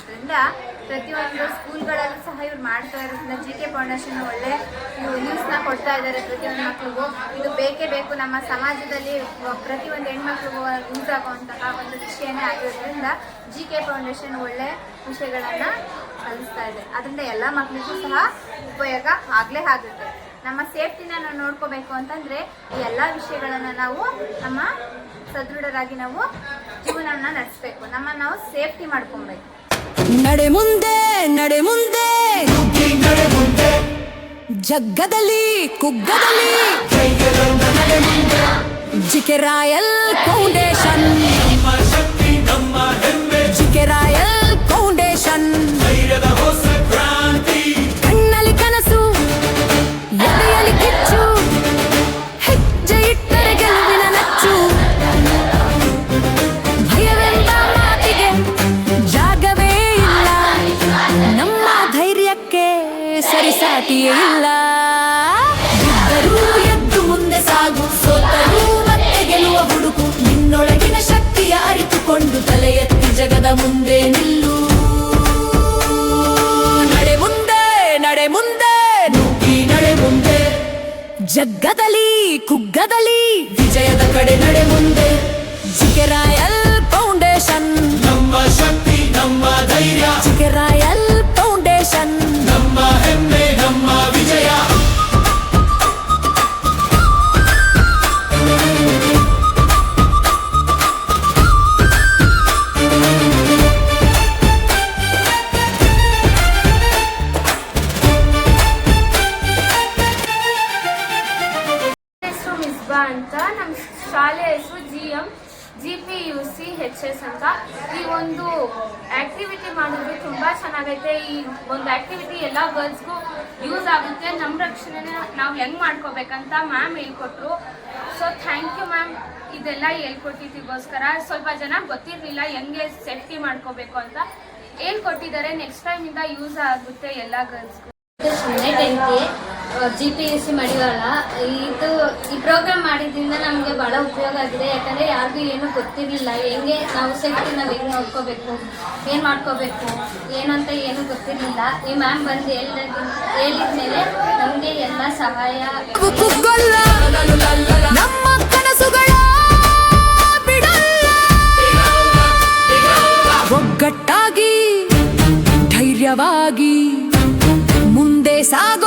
ಆಗಿರೋದ್ರಿಂದ ಪ್ರತಿಯೊಂದು ಸ್ಕೂಲ್ಗಳಲ್ಲೂ ಸಹ ಇವ್ರು ಮಾಡ್ತಾ ಇರೋದ್ರಿಂದ GK ಫೌಂಡೇಶನ್ ಒಳ್ಳೆ ನ್ಯೂಸ್ನ ಕೊಡ್ತಾ ಇದ್ದಾರೆ ಪ್ರತಿಯೊಂದು ಮಕ್ಕಳಿಗೂ. ಇದು ಬೇಕೇ ಬೇಕು, ನಮ್ಮ ಸಮಾಜದಲ್ಲಿ ಪ್ರತಿಯೊಂದು ಹೆಣ್ಮಕ್ಳಿಗೂ ಯೂಸ್ ಆಗುವಂತಹ ಒಂದು ವಿಷಯನೇ ಆಗಿರೋದ್ರಿಂದ GK ಫೌಂಡೇಶನ್ ಒಳ್ಳೆ ವಿಷಯಗಳನ್ನು ಕಲಿಸ್ತಾ ಇದೆ. ಅದರಿಂದ ಎಲ್ಲ ಮಕ್ಕಳಿಗೂ ಸಹ ಉಪಯೋಗ ಆಗಲೇ ಆಗುತ್ತೆ. ನಮ್ಮ ಸೇಫ್ಟಿನ ನಾವು ನೋಡ್ಕೋಬೇಕು ಅಂತಂದರೆ ಈ ಎಲ್ಲ ವಿಷಯಗಳನ್ನು ನಾವು ನಮ್ಮ ಸದೃಢರಾಗಿ ನಾವು ಜೀವನವನ್ನು ನಡೆಸಬೇಕು. ನಮ್ಮನ್ನು ನಾವು ಸೇಫ್ಟಿ ಮಾಡ್ಕೊಬೇಕು. ನಡೆ ಮುಂದೆ ನಡೆ ಮುಂದೆ ಜಗ್ಗದಲ್ಲಿ ಕುಗ್ಗದಲ್ಲಿ GK royal foundation, GK royal foundation. ಕಣ್ಣಲ್ಲಿ ಕನಸು, ಎದೆಯಲ್ಲಿ ಕಿಚ್ಚು, ಹೆಜ್ಜೆ ಇಟ್ಟರೆ ಗೆಲುವಿನ ನಚ್ಚು. ಭಯವೆಂಬ ಮಾತಿಗೆ ಜಾಗವೇ ಇಲ್ಲ, ನಮ್ಮ ಧೈರ್ಯಕ್ಕೆ ಸರಿಸಾಟಿಯೇ ಇಲ್ಲ. ಬಿದ್ದರೂ ಎದ್ದು ಮುಂದೆ ಸಾಗು, ಸೋತರೂ ಮತ್ತೆ ಗೆಲ್ಲುವ ಹುಡುಕು. ನಿನ್ನೊಳಗಿನ ಶಕ್ತಿಯ ಅರಿತುಕೊಂಡು ತಲೆ ಎತ್ತಿ ಜಗದ ಮುಂದೆ ನಿಲ್ಲು. ನಡೆ ಮುಂದೆ ನಡೆ ಮುಂದೆ ನುಗ್ಗಿ ನಡೆ ಮುಂದೆ, ಜಗ್ಗದಲ್ಲಿ ಕುಗ್ಗದಲ್ಲಿ ವಿಜಯದ ಕಡೆ ನಡೆ ಮುಂದೆ. GK ರಾಯಲ್ ಫೌಂಡೇಶನ್, ನಮ್ಮ ಶಕ್ತಿ ನಮ್ಮ ಧೈರ್ಯ. GK ರಾಯಲ್ ಫೌಂಡೇಶನ್, ನಮ್ಮ ಹೆಮ್ಮೆ ನಮ್ಮ ವಿಜಯ. ಹೆಸರು ಮಿಸ್ಬಾ ಅಂತ, ನಮ್ಮ ಶಾಲೆ ಹೆಸರು GPUC HS ಅಂತ. ಈ ಒಂದು ಆಕ್ಟಿವಿಟಿ ಮಾಡಿದ್ರೆ ತುಂಬ ಚೆನ್ನಾಗೈತೆ. ಈ ಒಂದು ಆಕ್ಟಿವಿಟಿ ಎಲ್ಲ ಗರ್ಲ್ಸ್ಗೂ ಯೂಸ್ ಆಗುತ್ತೆ. ನಮ್ಮ ರಕ್ಷಣೆನ ನಾವು ಹೆಂಗೆ ಮಾಡ್ಕೋಬೇಕಂತ ಮ್ಯಾಮ್ ಹೇಳ್ಕೊಟ್ರು. ಸೊ ಥ್ಯಾಂಕ್ ಯು ಮ್ಯಾಮ್, ಇದೆಲ್ಲ ಹೇಳ್ಕೊಟ್ಟಿದ್ದಕ್ಕೋಸ್ಕರ. ಸ್ವಲ್ಪ ಜನ ಗೊತ್ತಿರಲಿಲ್ಲ ಹೆಂಗೆ ಸೇಫ್ಟಿ ಮಾಡ್ಕೋಬೇಕು ಅಂತ, ಹೇಳ್ಕೊಟ್ಟಿದ್ದಾರೆ. ನೆಕ್ಸ್ಟ್ ಟೈಮಿಂದ ಯೂಸ್ ಆಗುತ್ತೆ ಎಲ್ಲ ಗರ್ಲ್ಸ್ಗೂ. GPUC ಮಡಿವಾಳ. ಈ ಪ್ರೋಗ್ರಾಮ್ ಮಾಡಿದ್ರಿಂದ ನಮಗೆ ಭಾಳ ಉಪಯೋಗ ಆಗಿದೆ. ಯಾಕಂದರೆ ಯಾರಿಗೂ ಏನೂ ಗೊತ್ತಿರಲಿಲ್ಲ, ಹೆಂಗೆ ನಾವು ಸೇಫ್ಟಿ ನಾವು ಹೆಂಗೆ ನೋಡ್ಕೋಬೇಕು, ಏನು ಮಾಡ್ಕೋಬೇಕು ಏನಂತ ಏನೂ ಗೊತ್ತಿರಲಿಲ್ಲ. ಈ ಮ್ಯಾಮ್ ಬಂದು ಹೇಳಿದ ಮೇಲೆ ನಮಗೆ ಎಲ್ಲ ಸಹಾಯ. ನಮ್ಮ ಕನಸುಗಳ ಬಿಡಲ್ಲ, ಒಗ್ಗಟ್ಟಾಗಿ ಧೈರ್ಯವಾಗಿ ಮುಂದೆ ಸಾಗೋ.